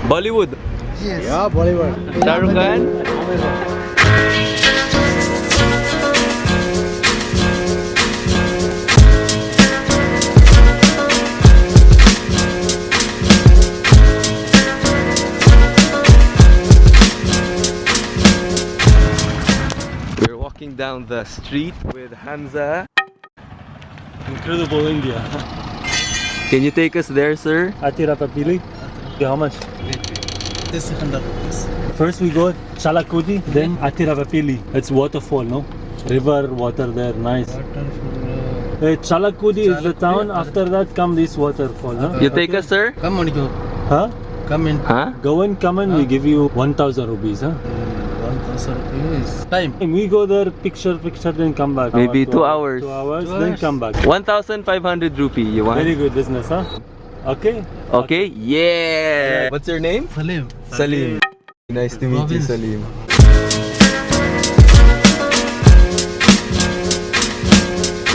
Bollywood. Yes. Yeah, Bollywood. Shah Rukh Khan. We're walking down the street with Hamza. Incredible India. Can you take us there, sir? Athirappilly. Okay, how much? This is 100 rupees. First we go Chalakudi, then Athirappilly. It's waterfall, no? River, water there, nice. Chalakudi is the town. After that come this waterfall, huh? You take us, sir? Come on, go. Huh? Come in. Huh? Go and come and we give you 1000 rupees, huh? 1000 rupees. Time. And we go there, picture, then come back. Maybe 2 hours. 2 hours, 2 then hours. come back. 1,500 rupee, you want? Very good business, huh? Okay? Okay, yeah. What's your name? Salim. Salim. Nice to meet you, Province. Salim.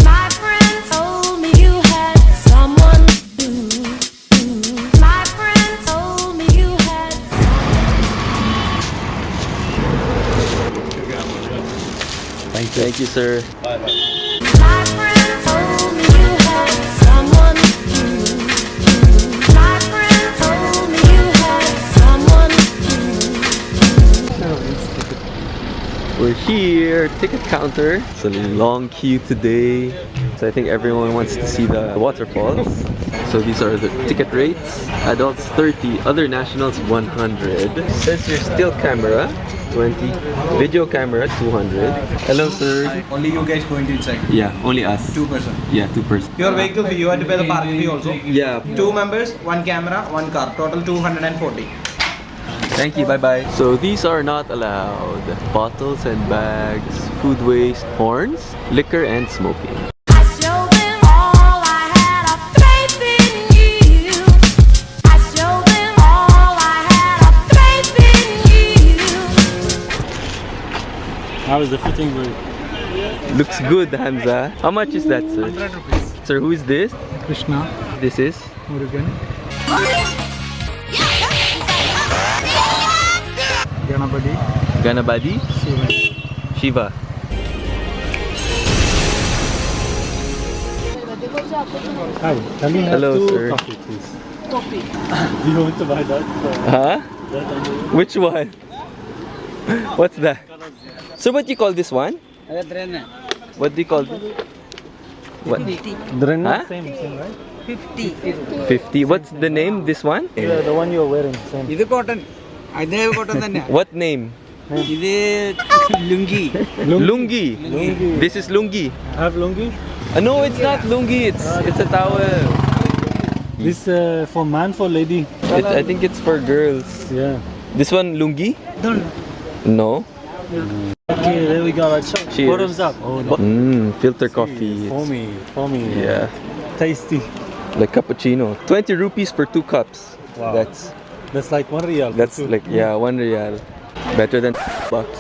My friend told me you had someone new. My friend told me you had Thank you, sir. My friend told me you had someone new. My friend told me you had someone new. We're here, ticket counter. It's a long queue today. So I think everyone wants to see the waterfalls. So these are the ticket rates. Adults 30, other nationals 100. Says your still camera 20, video camera 200. Hello, sir. Only you guys going to inside. Yeah, only us. 2 person. Yeah, 2 person. Your vehicle fee, you have to pay the parking fee also. Yeah. 2 members, 1 camera, 1 car. Total 240. Thank you, bye-bye. So these are not allowed. Bottles and bags, food waste, horns, liquor and smoking. I showed them all I had of faith in you. I showed them all I had of faith in you. How is the fitting good? Looks good, Hamza. How much is that, sir? 100 rupees. Sir, who is this? Krishna. This is? Murugan. Ganapati. Ganabadi? Shivan. Shiva. Hi, can we have Hello, 2 sir. coffee, please? Coffee. Do you want to buy that? Huh? That under- Which one? What's that? So what do you call this one? What do you call this? What? Drenna, Huh? same, right? 50. What's the name? This one? Yeah, the one you're wearing, same. ഇത് cotton അതേ cotton തന്നെ What name? ഇത് lungi Lungi. Lungi. This is lungi. Have lungi? No, it's not lungi. It's a towel. This for man, for lady? I think it's for girls. Yeah. This one lungi? No. Okay, there we go. Cheers. Bottoms up. Oh, no. Filter coffee. It's- Foamy. Yeah. Tasty. Like cappuccino. 20 rupees for 2 cups. Wow. That's like 1 real. for That's two. like, yeah, 1 real. Better than bucks.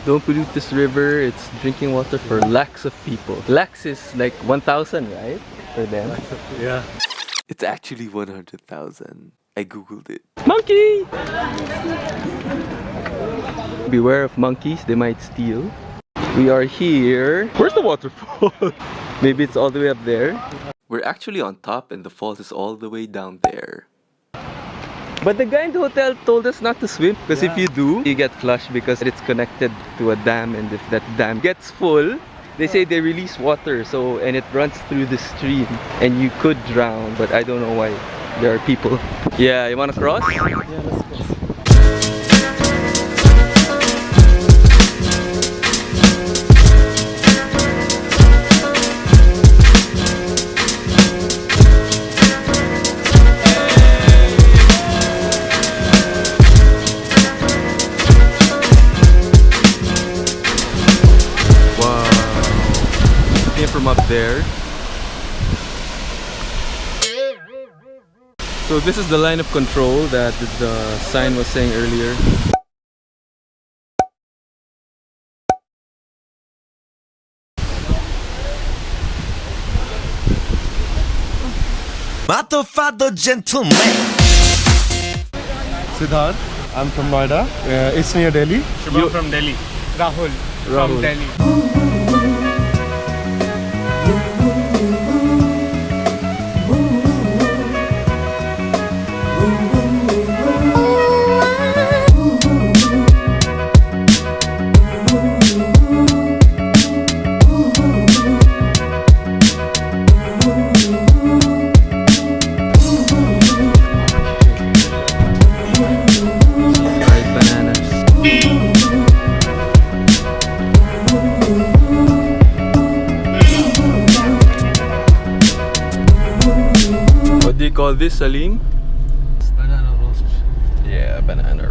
Don't pollute this river. It's drinking water for lakhs of people. Lakhs is like 1,000, right? For them. Yeah. It's actually 100,000. I googled it. Monkey! Beware of monkeys, they might steal. We are here. Where's the waterfall? Maybe it's all the way up there. We're actually on top and the falls is all the way down there. But the guy in the hotel told us not to swim because if you do, you get flushed because it's connected to a dam, and if that dam gets full, they say they release water, and it runs through the stream and you could drown, but I don't know why there are people. Yeah, you wanna cross? Yeah, let's go. From up there. So this is the line of control that the sign was saying earlier. Matofado gentleman. Siddharth, I'm from Noida. It's near Delhi. Shubham from Delhi. Rahul, Rahul. from Delhi. Fried bananas. What do you call this, Salim? Banana roast. Yeah, banana